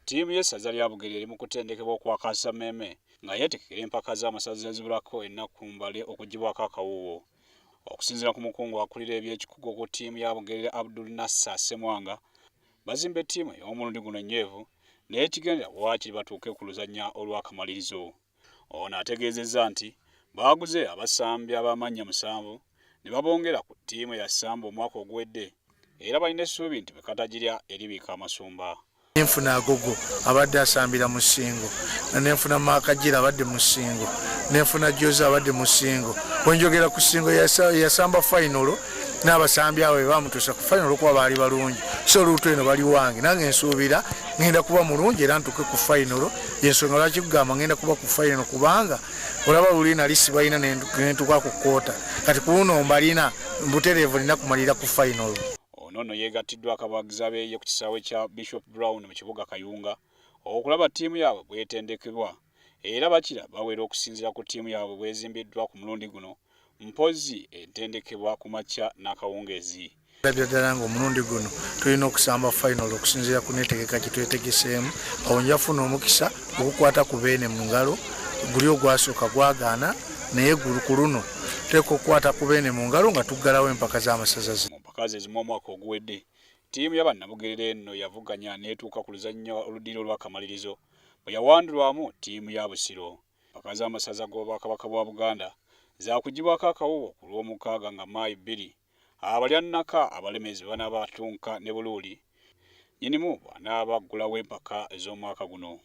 Ttiimu y'essaza lya Bugerere mu kutendekebwa okwakasa mmemme nga yeetekekera empaka z'amasaza ezibulako ennaku mbale okugibwako akawuuwo. Okusinziira ku mukungu akulira eby'ekikugu ku ttiimu ya Bugerere Abdul Nassa Semwanga, bazimba ettiimu ey'omulundi guno nyeevu naye ekigendera waakiri batuuke ku luzannya olw'akamalirizo. Ono ategeezezza nti baaguze abasambi ab'amannya 7 ne babongera ku ttiimu ya Samba omwaka oguwedde era balina essuubi nti bwe katagirya eribiika amasumba. Nenfuna agogo abadde asambira mu Ssingo, nenfuna Makajira abadde mu Ssingo, nenfuna Joza abadde mu Ssingo. Bwenjogera ku Ssingo yasamba final n'abasambi awe bamutuusa ku final kuba baali balungi. So oluutu eno bali wange nange nsuubira ngenda kuba mulungi era ntuuke ku final. Yensonga lwaki kugamba ngenda kuba ku final kubanga olaba luli nali sibalina nentuuka ku kkoota. Kati ku buno mbalina mbutereevu nina kumalira ku final. Ono yeegatiddwa akabagiza beeye ku kisaawe kya Bishop Brown mu kibuga Kayunga okulaba ttiimu yaabwe bwetendekebwa era bakira bawera okusinziira ku ttiimu yaabwe bwezimbiddwa ku mulundi guno mpozi entendekebwa ku makya n'akawungeezi. Ddala ng'omulundi guno tulina okusamba final okusinziira ku neetegeka gye twetegeseemu. Awo njafuna omukisa okukwata ku beene mu ngalo, guli ogwasooka gwagaana naye ku luno teeka okukwata ku beene mu ngalo nga tuggalawo empaka z'amasaza ze. Mpaka ze zimu omwaka oguwedde ttiimu y'Abannabugerere eno yavuganya n'etuuka ku luzannya oluddiiro olw'akamalirizo bwe yawandulwamu ttiimu ya Busiro. Mpaka z'amasaza g'Obwakabaka bwa Buganda zaakugibwako akawuuwo ku lw'omukaaga nga Maayi 2 abalya Nnaka abalemezi banaaba Tunka ne Buluuli nnyinimu bw'anaaba aggulawo empaka ez'omwaka guno.